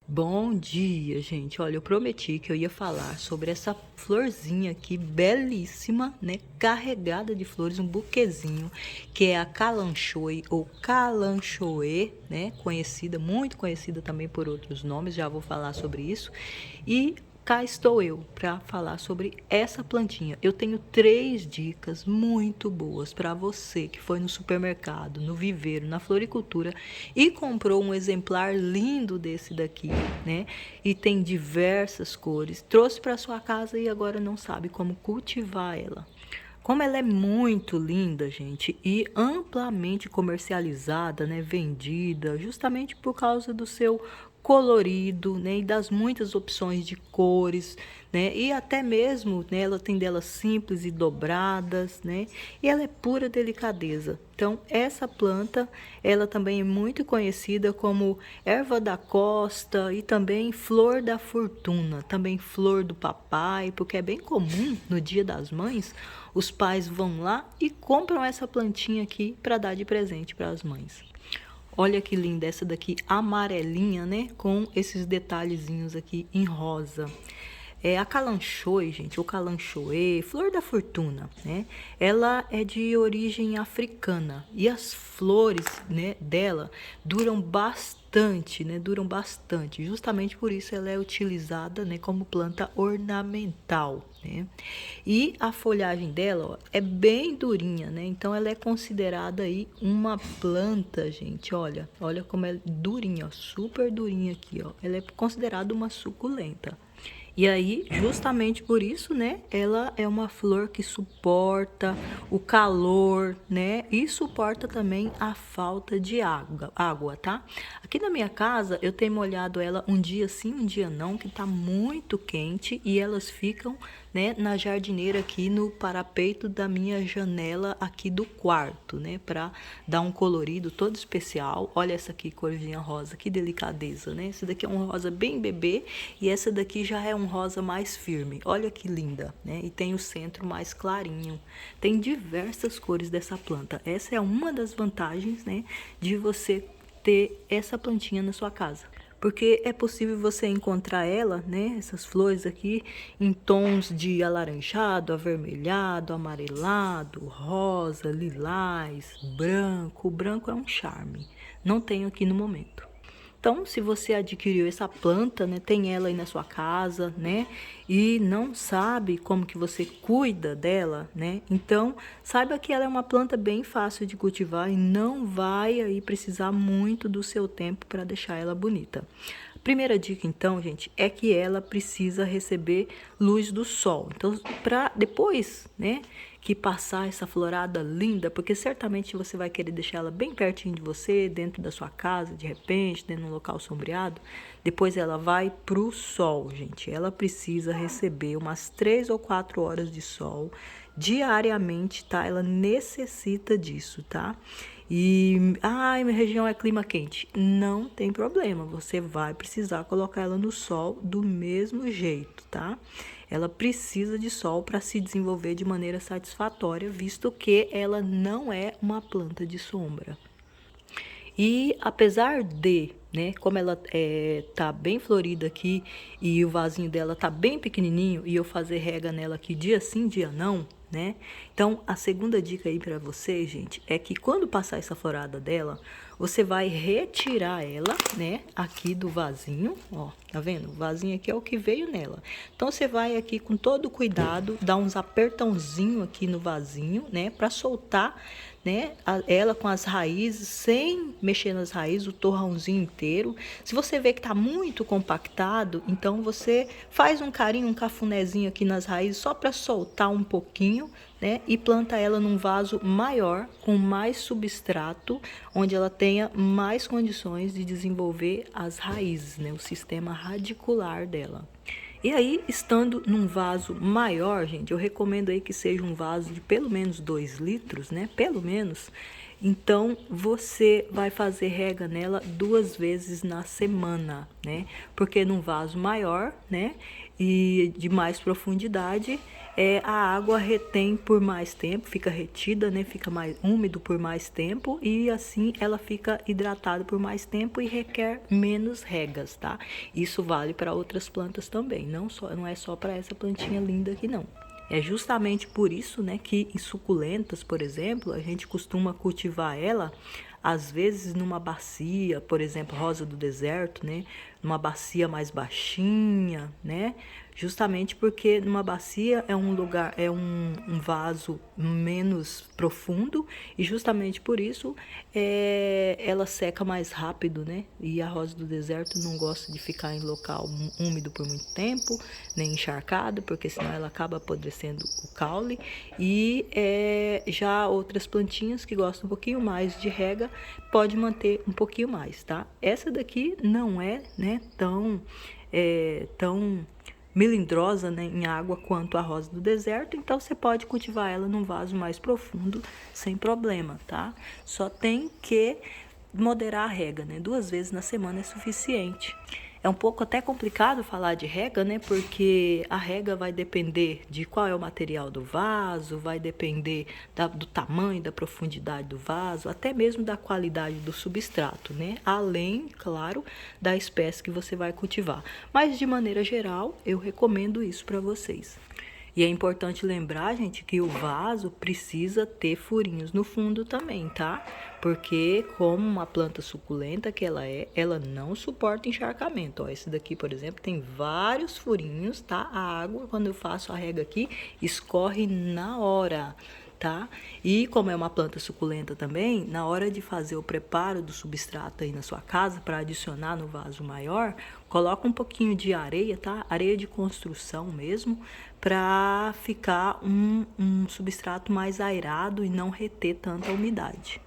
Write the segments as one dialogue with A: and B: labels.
A: Bom dia, gente. Olha, eu prometi que eu ia falar sobre essa florzinha aqui, belíssima, né? Carregada de flores, um buquezinho, que é a Kalanchoe ou Kalanchoe, né? Conhecida, muito conhecida também por outros nomes, já vou falar sobre isso. E cá estou eu para falar sobre essa plantinha. Eu tenho 3 dicas muito boas para você que foi no supermercado, no viveiro, na floricultura e comprou um exemplar lindo desse daqui, né? E tem diversas cores. Trouxe para sua casa e agora não sabe como cultivar ela. Como ela é muito linda, gente, e amplamente comercializada, né, vendida, justamente por causa do seu colorido, né, e das muitas opções de cores, né, e até mesmo, né, ela tem delas simples e dobradas, né, e ela é pura delicadeza. Então, essa planta, ela também é muito conhecida como erva da costa e também flor da fortuna, também flor do papai, porque é bem comum no Dia das Mães os pais vão lá e compram essa plantinha aqui para dar de presente para as mães. Olha que linda essa daqui, amarelinha, né? Com esses detalhezinhos aqui em rosa. É a calanchoe, gente, ou calanchoe, flor da fortuna, né? Ela é de origem africana e as flores, né, dela duram bastante, né? Duram bastante. Justamente por isso ela é utilizada, né, como planta ornamental, né? E a folhagem dela, ó, é bem durinha, né? Então ela é considerada aí uma planta, gente. Olha como é durinha, ó, super durinha aqui, ó. Ela é considerada uma suculenta. E aí, justamente por isso, né, ela é uma flor que suporta o calor, né, e suporta também a falta de água, tá? Aqui na minha casa, eu tenho molhado ela um dia sim, um dia não, que tá muito quente e elas ficam, né, na jardineira aqui no parapeito da minha janela aqui do quarto, né, para dar um colorido todo especial. Olha essa aqui, corzinha rosa, que delicadeza, né? Esse daqui é um rosa bem bebê e essa daqui já é um rosa mais firme. Olha que linda, né? E tem o centro mais clarinho. Tem diversas cores dessa planta. Essa é uma das vantagens, né, de você ter essa plantinha na sua casa. Porque é possível você encontrar ela, né, essas flores aqui, em tons de alaranjado, avermelhado, amarelado, rosa, lilás, branco. O branco é um charme. Não tenho aqui no momento. Então, se você adquiriu essa planta, né, tem ela aí na sua casa, né, e não sabe como que você cuida dela, né, então saiba que ela é uma planta bem fácil de cultivar e não vai aí precisar muito do seu tempo para deixar ela bonita. A primeira dica, então, gente, é que ela precisa receber luz do sol. Então, para depois, né, que passar essa florada linda, porque certamente você vai querer deixar ela bem pertinho de você, dentro da sua casa, de repente, dentro de um local sombreado. Depois ela vai pro sol, gente. Ela precisa receber umas 3 ou 4 horas de sol diariamente, tá? Ela necessita disso, tá? E, minha região é clima quente. Não tem problema, você vai precisar colocar ela no sol do mesmo jeito, tá? Ela precisa de sol para se desenvolver de maneira satisfatória, visto que ela não é uma planta de sombra. E apesar de, né, como ela tá bem florida aqui e o vasinho dela tá bem pequenininho e eu fazer rega nela aqui dia sim, dia não, né? Então, a segunda dica aí para vocês, gente, é que quando passar essa florada dela, você vai retirar ela, né, aqui do vasinho, ó, tá vendo? O vasinho aqui é o que veio nela. Então, você vai aqui com todo cuidado, dar uns apertãozinho aqui no vasinho, né, para soltar, né, ela com as raízes, sem mexer nas raízes, o torrãozinho inteiro. Se você vê que tá muito compactado, então você faz um carinho, um cafunézinho aqui nas raízes, só para soltar um pouquinho, né, e planta ela num vaso maior, com mais substrato, onde ela tenha mais condições de desenvolver as raízes, né, o sistema radicular dela. E aí, estando num vaso maior, gente, eu recomendo aí que seja um vaso de pelo menos 2 litros, né? Pelo menos. Então, você vai fazer rega nela 2 vezes na semana, né? Porque num vaso maior, né? E de mais profundidade, a água retém por mais tempo, fica retida, né? Fica mais úmido por mais tempo e assim ela fica hidratada por mais tempo e requer menos regas, tá? Isso vale para outras plantas também, não é só para essa plantinha linda aqui não. É justamente por isso, né, que em suculentas, por exemplo, a gente costuma cultivar ela, às vezes numa bacia, por exemplo, rosa do deserto, né, numa bacia mais baixinha, né, justamente porque numa bacia é um lugar, é um vaso menos profundo e justamente por isso ela seca mais rápido, né, e a rosa do deserto não gosta de ficar em local úmido por muito tempo, nem encharcado, porque senão ela acaba apodrecendo o caule. E já outras plantinhas que gostam um pouquinho mais de rega, pode manter um pouquinho mais, tá? Essa daqui não é, né, tão melindrosa, né, em água quanto a rosa do deserto, então você pode cultivar ela num vaso mais profundo sem problema, tá? Só tem que moderar a rega, né? 2 vezes na semana é suficiente. É um pouco até complicado falar de rega, né? Porque a rega vai depender de qual é o material do vaso, vai depender do tamanho, da profundidade do vaso, até mesmo da qualidade do substrato, né? Além, claro, da espécie que você vai cultivar. Mas, de maneira geral, eu recomendo isso para vocês. E é importante lembrar, gente, que o vaso precisa ter furinhos no fundo também, tá? Porque como uma planta suculenta que ela não suporta encharcamento. Ó, esse daqui, por exemplo, tem vários furinhos, tá? A água, quando eu faço a rega aqui, escorre na hora, tá? E como é uma planta suculenta também, na hora de fazer o preparo do substrato aí na sua casa para adicionar no vaso maior, coloca um pouquinho de areia, tá? Areia de construção mesmo, para ficar um substrato mais aerado e não reter tanta umidade.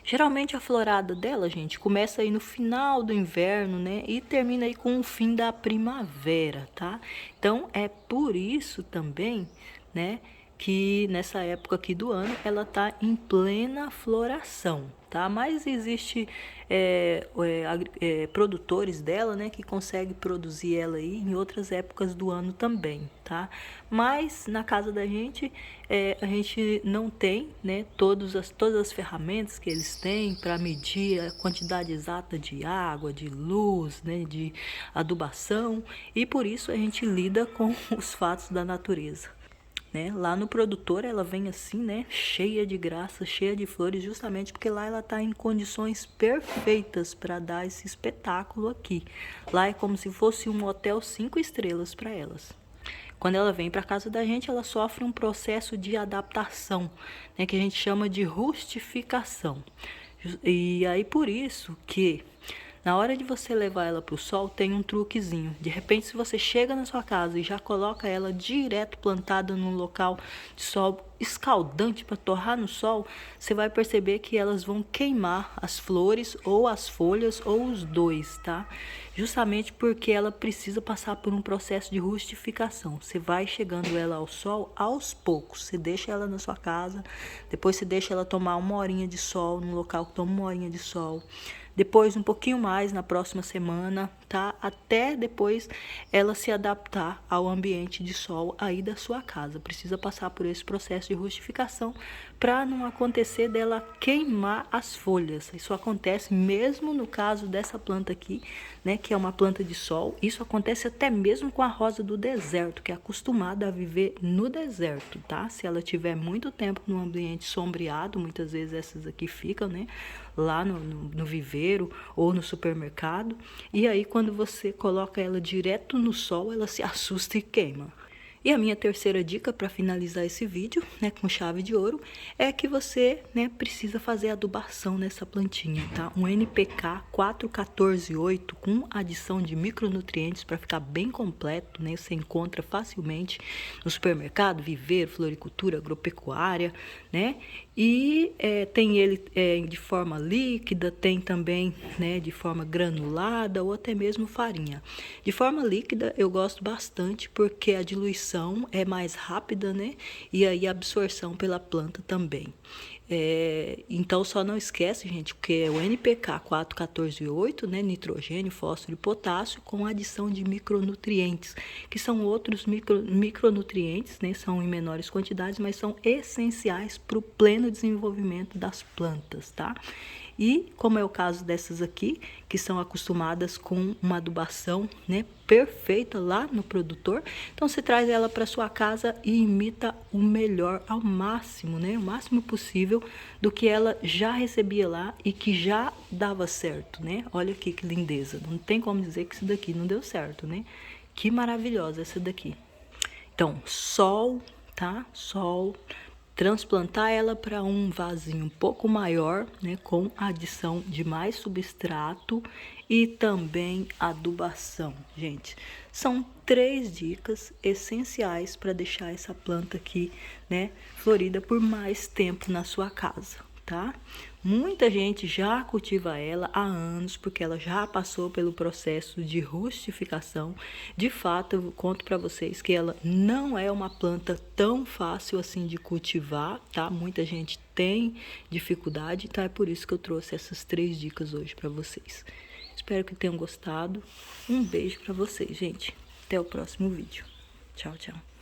A: Geralmente a florada dela, gente, começa aí no final do inverno, né? E termina aí com o fim da primavera, tá? Então é por isso também, né, que nessa época aqui do ano ela tá em plena floração, tá? Mas existe produtores dela, né, que conseguem produzir ela aí em outras épocas do ano também, tá? Mas na casa da gente a gente não tem, né, todas as ferramentas que eles têm para medir a quantidade exata de água, de luz, né, de adubação, e por isso a gente lida com os fatos da natureza. Né? Lá no produtor ela vem assim, né, cheia de graça, cheia de flores, justamente porque lá ela está em condições perfeitas para dar esse espetáculo aqui. Lá é como se fosse um hotel 5 estrelas para elas. Quando ela vem para casa da gente, ela sofre um processo de adaptação, né, que a gente chama de rustificação. E aí por isso que na hora de você levar ela para o sol, tem um truquezinho. De repente, se você chega na sua casa e já coloca ela direto plantada num local de sol escaldante para torrar no sol, você vai perceber que elas vão queimar as flores ou as folhas ou os dois, tá? Justamente porque ela precisa passar por um processo de rustificação. Você vai chegando ela ao sol aos poucos. Você deixa ela na sua casa, depois você deixa ela tomar 1 horinha de sol num local que toma 1 horinha de sol. Depois um pouquinho mais na próxima semana, tá? Até depois ela se adaptar ao ambiente de sol aí da sua casa. Precisa passar por esse processo de rustificação para não acontecer dela queimar as folhas. Isso acontece mesmo no caso dessa planta aqui, né, que é uma planta de sol. Isso acontece até mesmo com a rosa do deserto, que é acostumada a viver no deserto, tá? Se ela tiver muito tempo no ambiente sombreado, muitas vezes essas aqui ficam, né, lá no viveiro ou no supermercado. E aí, quando você coloca ela direto no sol, ela se assusta e queima. E a minha terceira dica para finalizar esse vídeo, né, com chave de ouro, é que você, né, precisa fazer adubação nessa plantinha, tá? Um NPK 414-8 com adição de micronutrientes para ficar bem completo, né? Você encontra facilmente no supermercado, viveiro, floricultura, agropecuária, né? E tem ele de forma líquida, tem também, né, de forma granulada ou até mesmo farinha. De forma líquida eu gosto bastante porque a diluição produção é mais rápida, né? E aí a absorção pela planta também. Então só não esquece, gente, que é o NPK 4,14,8, né? Nitrogênio, fósforo e potássio, com adição de micronutrientes, que são outros micronutrientes, né? São em menores quantidades, mas são essenciais para o pleno desenvolvimento das plantas, tá? E como é o caso dessas aqui, que são acostumadas com uma adubação, né, perfeita lá no produtor, então você traz ela para sua casa e imita o melhor ao máximo, né, o máximo possível do que ela já recebia lá e que já dava certo, né? Olha aqui que lindeza, não tem como dizer que isso daqui não deu certo, né? Que maravilhosa essa daqui. Então, sol, tá? Sol. Transplantar ela para um vasinho um pouco maior, né, com a adição de mais substrato e também adubação. Gente, são 3 dicas essenciais para deixar essa planta aqui, né, florida por mais tempo na sua casa, tá? Muita gente já cultiva ela há anos, porque ela já passou pelo processo de rustificação. De fato, eu conto para vocês que ela não é uma planta tão fácil assim de cultivar, tá? Muita gente tem dificuldade, então é por isso que eu trouxe essas 3 dicas hoje para vocês. Espero que tenham gostado. Um beijo para vocês, gente. Até o próximo vídeo. Tchau, tchau.